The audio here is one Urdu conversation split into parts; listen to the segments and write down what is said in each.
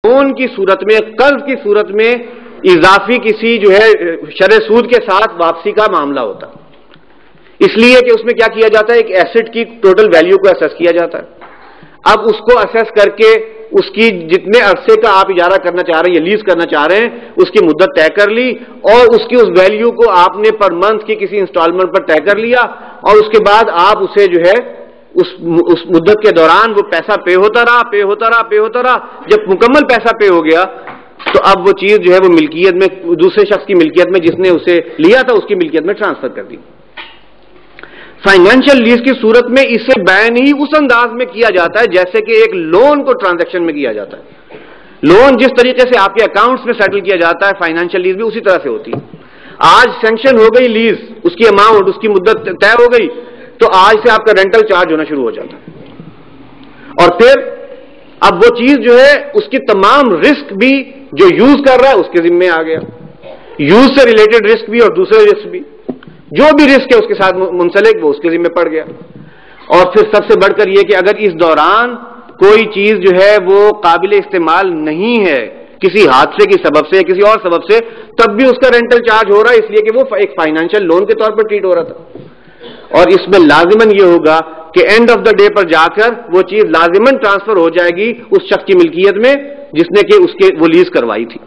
لون کی صورت میں، قرض کی صورت میں اضافی کسی جو ہے شرح سود کے ساتھ واپسی کا معاملہ ہوتا، اس لیے کہ اس میں کیا کیا جاتا ہے، ایک ایسٹ کی ٹوٹل ویلیو کو اسیس کیا جاتا ہے. اب اس کو اسیس کر کے اس کی جتنے عرصے کا آپ اجارہ کرنا چاہ رہے ہیں یا لیز کرنا چاہ رہے ہیں اس کی مدت طے کر لی، اور اس کی اس ویلیو کو آپ نے پر منتھ کی کسی انسٹالمنٹ پر طے کر لیا، اور اس کے بعد آپ اسے جو ہے اس مدت کے دوران وہ پیسہ پے ہوتا رہا. جب مکمل پیسہ پے ہو گیا تو اب وہ چیز جو ہے وہ ملکیت میں، دوسرے شخص کی ملکیت میں، جس نے اسے لیا تھا اس کی ملکیت میں ٹرانسفر کر دی. فائنینشیل لیز کی صورت میں اسے بیان ہی اس انداز میں کیا جاتا ہے جیسے کہ ایک لون کو ٹرانزیکشن میں کیا جاتا ہے. لون جس طریقے سے آپ کے اکاؤنٹس میں سیٹل کیا جاتا ہے، فائنینشیل لیز بھی اسی طرح سے ہوتی ہے. آج سینکشن ہو گئی لیز، اس کی اماؤنٹ، اس کی مدت طے ہو گئی، تو آج سے آپ کا رینٹل چارج ہونا شروع ہو جاتا ہے. اور پھر اب وہ چیز جو ہے اس کی تمام رسک بھی جو یوز کر رہا ہے اس کے ذمے آ گیا، یوز سے ریلیٹڈ رسک بھی اور دوسرے رسک بھی، جو بھی رسک ہے اس کے ساتھ منسلک وہ اس کے ذمہ پڑ گیا. اور پھر سب سے بڑھ کر یہ کہ اگر اس دوران کوئی چیز جو ہے وہ قابل استعمال نہیں ہے کسی حادثے کی سبب سے، کسی اور سبب سے، تب بھی اس کا رینٹل چارج ہو رہا ہے، اس لیے کہ وہ ایک فائنینشیل لون کے طور پر ٹریٹ ہو رہا تھا. اور اس میں لازماً یہ ہوگا کہ اینڈ آف دا ڈے پر جا کر وہ چیز لازماً ٹرانسفر ہو جائے گی اس شخص کی ملکیت میں جس نے کہ اس کے وہ لیز کروائی تھی.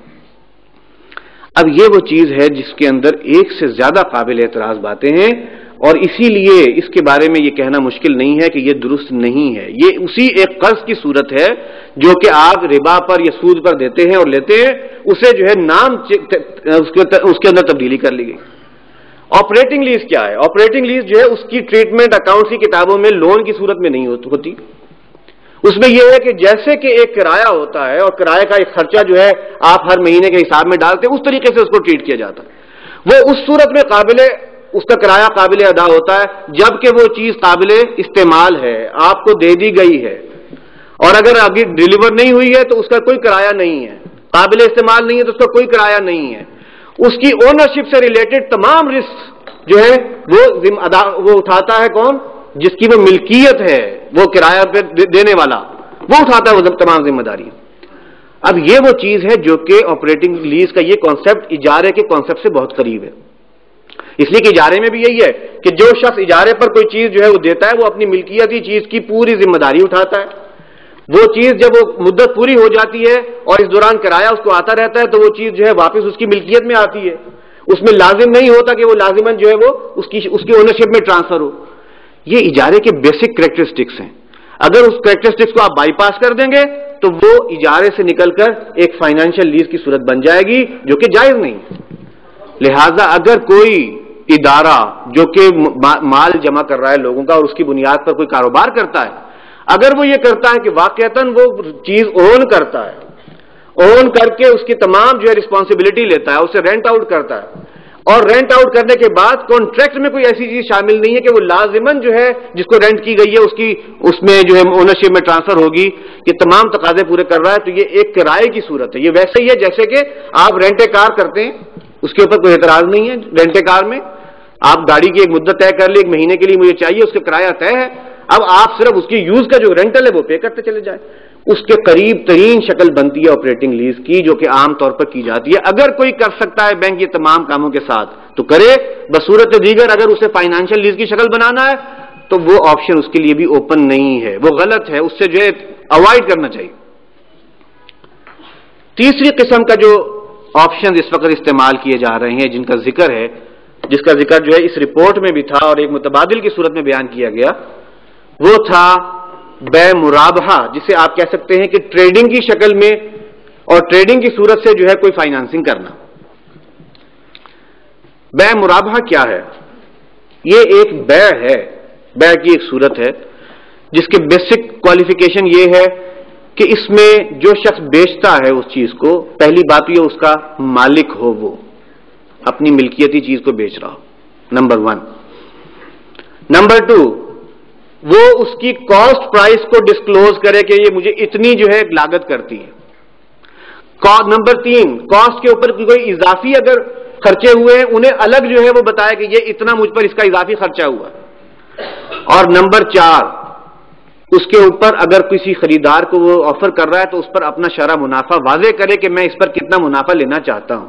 اب یہ وہ چیز ہے جس کے اندر ایک سے زیادہ قابل اعتراض باتیں ہیں، اور اسی لیے اس کے بارے میں یہ کہنا مشکل نہیں ہے کہ یہ درست نہیں ہے. یہ اسی ایک قرض کی صورت ہے جو کہ آپ ربا پر یا سود پر دیتے ہیں اور لیتے ہیں، اسے جو ہے نام اس کے اندر تبدیلی کر لی گئی. آپریٹنگ لیز کیا ہے؟ آپریٹنگ لیز جو ہے اس کی ٹریٹمنٹ اکاؤنٹس کی کتابوں میں لون کی صورت میں نہیں ہوتی. اس میں یہ ہے کہ جیسے کہ ایک کرایہ ہوتا ہے اور کرایہ کا ایک خرچہ جو ہے آپ ہر مہینے کے حساب میں ڈالتے ہیں، اس طریقے سے اس کو ٹریٹ کیا جاتا ہے. وہ اس صورت میں اس کا کرایہ قابل ادا ہوتا ہے جبکہ وہ چیز قابل استعمال ہے، آپ کو دے دی گئی ہے، اور اگر ابھی ڈیلیور نہیں ہوئی ہے تو اس کا کوئی کرایہ نہیں ہے، قابل استعمال نہیں ہے تو اس کا کوئی کرایہ نہیں ہے. اس کی اونرشپ سے ریلیٹڈ تمام رسک جو ہے وہ اٹھاتا ہے کون؟ جس کی وہ ملکیت ہے، وہ کرایہ پہ دینے والا، وہ اٹھاتا ہے وہ تمام ذمہ داری. اب یہ وہ چیز ہے جو کہ آپریٹنگ لیز کا یہ کانسیپٹ اجارے کے کانسیپٹ سے بہت قریب ہے. اس لیے کہ اجارے میں بھی یہی ہے کہ جو شخص اجارے پر کوئی چیز جو ہے وہ دیتا ہے وہ اپنی ملکیتی چیز کی پوری ذمہ داری اٹھاتا ہے. وہ چیز جب وہ مدت پوری ہو جاتی ہے اور اس دوران کرایہ اس کو آتا رہتا ہے تو وہ چیز جو ہے واپس اس کی ملکیت میں آتی ہے. اس میں لازم نہیں ہوتا کہ وہ لازماً جو ہے وہ اس کی اونرشپ میں ٹرانسفر ہو. یہ اجارے کے بیسک کریکٹرسٹکس ہیں. اگر اس کریکٹرسٹکس کو آپ بائی پاس کر دیں گے تو وہ اجارے سے نکل کر ایک فائنینشیل لیز کی صورت بن جائے گی جو کہ جائز نہیں. لہذا اگر کوئی ادارہ جو کہ مال جمع کر رہا ہے لوگوں کا اور اس کی بنیاد پر کوئی کاروبار کرتا ہے، اگر وہ یہ کرتا ہے کہ واقعتاً وہ چیز اون کرتا ہے، اون کر کے اس کی تمام جو ہے رسپانسبلٹی لیتا ہے، اسے رینٹ آؤٹ کرتا ہے، اور رینٹ آؤٹ کرنے کے بعد کانٹریکٹ میں کوئی ایسی چیز شامل نہیں ہے کہ وہ لازماً جو ہے جس کو رینٹ کی گئی ہے اس میں جو ہے اونرشپ میں ٹرانسفر ہوگی، یہ تمام تقاضے پورے کر رہا ہے، تو یہ ایک کرائے کی صورت ہے. یہ ویسے ہی ہے جیسے کہ آپ رینٹ کار کرتے ہیں، اس کے اوپر کوئی اعتراض نہیں ہے. رینٹ کار میں آپ گاڑی کی ایک مدت طے کر لی، ایک مہینے کے لیے مجھے چاہیے، اس کا کرایہ طے ہے، اب آپ صرف اس کی یوز کا جو رینٹل ہے وہ پے کرتے چلے جائیں. اس کے قریب ترین شکل بنتی ہے آپریٹنگ لیز کی جو کہ عام طور پر کی جاتی ہے. اگر کوئی کر سکتا ہے بینک یہ تمام کاموں کے ساتھ تو کرے، بصورت دیگر اگر اسے فائنینشیل لیز کی شکل بنانا ہے تو وہ آپشن اس کے لیے بھی اوپن نہیں ہے، وہ غلط ہے، اس سے جو ہے اوائڈ کرنا چاہیے. تیسری قسم کا جو آپشن اس وقت استعمال کیے جا رہے ہیں جس کا ذکر جو ہے اس رپورٹ میں بھی تھا اور ایک متبادل کی صورت میں بیان کیا گیا، وہ تھا بے مرابحہ، جسے آپ کہہ سکتے ہیں کہ ٹریڈنگ کی شکل میں اور ٹریڈنگ کی صورت سے جو ہے کوئی فائنانسنگ کرنا. بے مرابحہ کیا ہے؟ یہ ایک بیع ہے، بیع کی ایک صورت ہے جس کے بیسک کوالیفیکیشن یہ ہے کہ اس میں جو شخص بیچتا ہے اس چیز کو، پہلی بات یہ اس کا مالک ہو، وہ اپنی ملکیتی چیز کو بیچ رہا ہو، نمبر 1. نمبر 2، وہ اس کی کاسٹ پرائس کو ڈسکلوز کرے کہ یہ مجھے اتنی جو ہے لاگت کرتی ہے. نمبر 3، کاسٹ کے اوپر کوئی اضافی اگر خرچے ہوئے ہیں انہیں الگ جو ہے وہ بتایا کہ یہ اتنا مجھ پر اس کا اضافی خرچہ ہوا. اور نمبر 4، اس کے اوپر اگر کسی خریدار کو وہ آفر کر رہا ہے تو اس پر اپنا شرح منافع واضح کرے کہ میں اس پر کتنا منافع لینا چاہتا ہوں،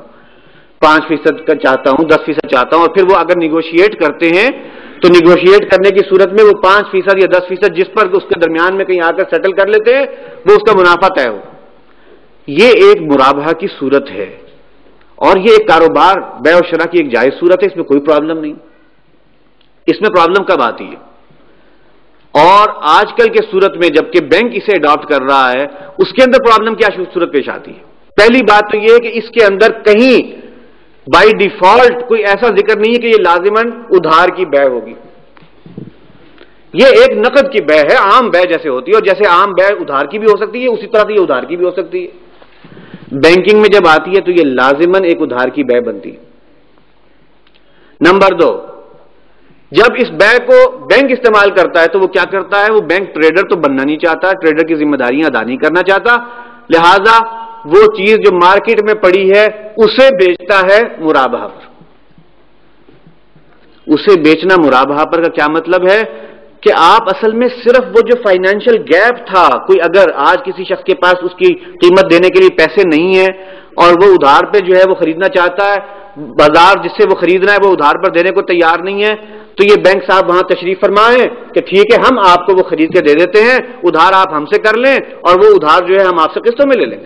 5% کا چاہتا ہوں، 10% چاہتا ہوں، اور پھر وہ اگر نیگوشیٹ کرتے ہیں تو نیگوشیٹ کرنے کی صورت میں وہ 5% یا 10% جس پر اس کے درمیان میں کہیں آ کر سیٹل کر لیتے ہیں وہ اس کا منافع طے ہو. یہ ایک مرابحہ کی صورت ہے، اور یہ ایک کاروبار بیع و شراء کی ایک جائز صورت ہے، اس میں کوئی پرابلم نہیں. اس میں پرابلم کب آتی ہے؟ اور آج کل کے صورت میں جبکہ بینک اسے اڈاپٹ کر رہا ہے، اس کے اندر پرابلم کیا صورت پیش آتی ہے؟ پہلی بات تو یہ ہے کہ اس کے اندر کہیں بائی ڈیفالٹ کوئی ایسا ذکر نہیں ہے کہ یہ لازماً ادھار کی بیع ہوگی. یہ ایک نقد کی بیع ہے، عام بیع جیسے ہوتی ہے، اور جیسے عام بیع ادھار کی بھی ہو سکتی ہے اسی طرح سے یہ ادھار کی بھی ہو سکتی ہے. بینکنگ میں جب آتی ہے تو یہ لازماً ایک ادھار کی بیع بنتی ہے. نمبر 2، جب اس بیع کو بینک استعمال کرتا ہے تو وہ کیا کرتا ہے؟ وہ بینک ٹریڈر تو بننا نہیں چاہتا، ٹریڈر کی ذمہ داریاں ادا نہیں کرنا چاہتا، لہذا وہ چیز جو مارکیٹ میں پڑی ہے اسے بیچتا ہے مرابحہ پر. اسے بیچنا مرابحہ پر کا کیا مطلب ہے کہ آپ اصل میں صرف وہ جو فائنینشیل گیپ تھا، کوئی اگر آج کسی شخص کے پاس اس کی قیمت دینے کے لیے پیسے نہیں ہیں اور وہ ادھار پہ جو ہے وہ خریدنا چاہتا ہے، بازار جس سے وہ خریدنا ہے وہ ادھار پر دینے کو تیار نہیں ہے، تو یہ بینک صاحب وہاں تشریف فرمائیں کہ ٹھیک ہے ہم آپ کو وہ خرید کے دے دیتے ہیں، ادھار آپ ہم سے کر لیں اور وہ ادھار جو ہے ہم آپ سے قسطوں میں لے لیں.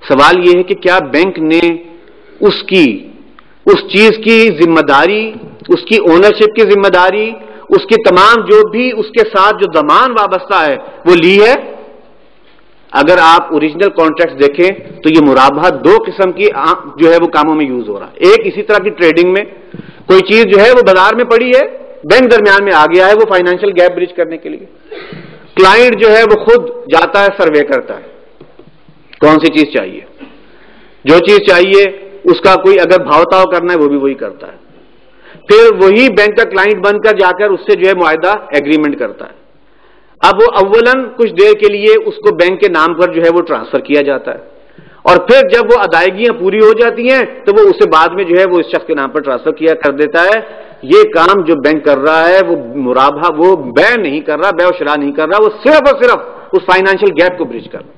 سوال یہ ہے کہ کیا بینک نے اس چیز کی ذمہ داری، اس کی اونرشپ کی ذمہ داری، اس کی تمام جو بھی اس کے ساتھ جو ضمان وابستہ ہے وہ لی ہے؟ اگر آپ اوریجنل کانٹریکٹس دیکھیں تو یہ مرابحہ 2 قسم کی جو ہے وہ کاموں میں یوز ہو رہا ہے. ایک اسی طرح کی ٹریڈنگ میں کوئی چیز جو ہے وہ بازار میں پڑی ہے، بینک درمیان میں آ گیا ہے وہ فائنینشیل گیپ بریج کرنے کے لیے، کلائنٹ جو ہے وہ خود جاتا ہے سروے کرتا ہے کون سی چیز چاہیے، جو چیز چاہیے اس کا کوئی اگر بھاؤ تاؤ کرنا ہے وہ بھی وہی کرتا ہے، پھر وہی بینک کا کلائنٹ بن کر جا کر اس سے جو ہے معاہدہ ایگریمنٹ کرتا ہے. اب وہ اولاً کچھ دیر کے لیے اس کو بینک کے نام پر جو ہے وہ ٹرانسفر کیا جاتا ہے، اور پھر جب وہ ادائیگیاں پوری ہو جاتی ہیں تو وہ اسے بعد میں جو ہے وہ اس شخص کے نام پر ٹرانسفر کیا کر دیتا ہے. یہ کام جو بینک کر رہا ہے وہ مرابحہ، وہ بیع نہیں کر رہا، بیع و شراء نہیں کر رہا، وہ صرف اور صرف اس فائنینشیل گیپ کو برج کر رہا.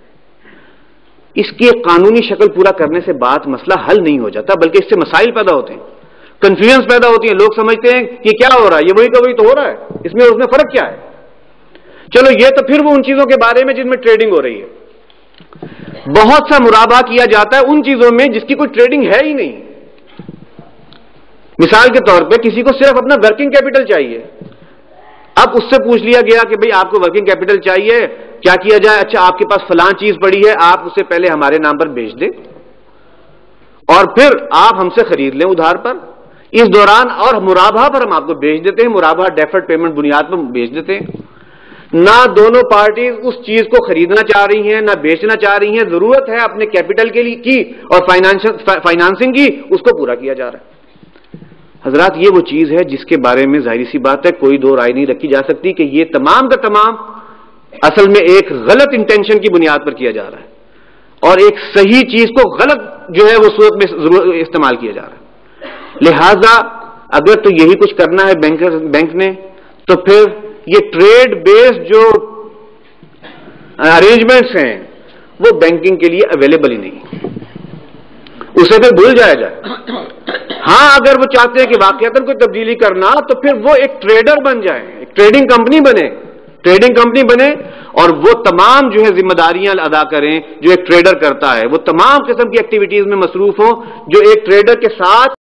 اس کی ایک قانونی شکل پورا کرنے سے بات مسئلہ حل نہیں ہو جاتا، بلکہ اس سے مسائل پیدا ہوتے ہیں، کنفیوژن پیدا ہوتی ہیں. لوگ سمجھتے ہیں کہ کیا ہو رہا ہے، یہ وہی کا وہی تو ہو رہا ہے، اس میں فرق کیا ہے؟ چلو یہ تو پھر وہ ان چیزوں کے بارے میں جن میں ٹریڈنگ ہو رہی ہے. بہت سا مرابحہ کیا جاتا ہے ان چیزوں میں جس کی کوئی ٹریڈنگ ہے ہی نہیں. مثال کے طور پہ کسی کو صرف اپنا ورکنگ کیپٹل چاہیے، اب اس سے پوچھ لیا گیا کہ بھئی آپ کو ورکنگ کیپٹل چاہیے، کیا کیا جائے؟ اچھا آپ کے پاس فلاں چیز پڑی ہے، آپ اسے پہلے ہمارے نام پر بیچ دیں اور پھر آپ ہم سے خرید لیں ادھار پر، اس دوران اور مرابحہ پر ہم آپ کو بیچ دیتے ہیں، مرابحہ ڈیفرڈ پیمنٹ بنیاد پر بیچ دیتے ہیں. نہ دونوں پارٹیز اس چیز کو خریدنا چاہ رہی ہیں نہ بیچنا چاہ رہی ہیں، ضرورت ہے اپنے کیپٹل کے لیے کی اور فائنانسنگ کی، اس کو پورا کیا جا رہا ہے. حضرات یہ وہ چیز ہے جس کے بارے میں ظاہری سی بات ہے کوئی دو رائے نہیں رکھی جا سکتی کہ یہ تمام کا تمام اصل میں ایک غلط انٹینشن کی بنیاد پر کیا جا رہا ہے اور ایک صحیح چیز کو غلط جو ہے وہ صورت میں استعمال کیا جا رہا ہے. لہذا اگر تو یہی کچھ کرنا ہے بینک نے تو پھر یہ ٹریڈ بیسڈ جو ارینجمنٹس ہیں وہ بینکنگ کے لیے اویلیبل ہی نہیں، اسے پھر بھول جایا جائے. ہاں اگر وہ چاہتے ہیں کہ واقعتاً کوئی تبدیلی کرنا تو پھر وہ ایک ٹریڈر بن جائیں، ایک ٹریڈنگ کمپنی بنے اور وہ تمام جو ہے ذمہ داریاں ادا کریں جو ایک ٹریڈر کرتا ہے، وہ تمام قسم کی ایکٹیویٹیز میں مصروف ہوں جو ایک ٹریڈر کے ساتھ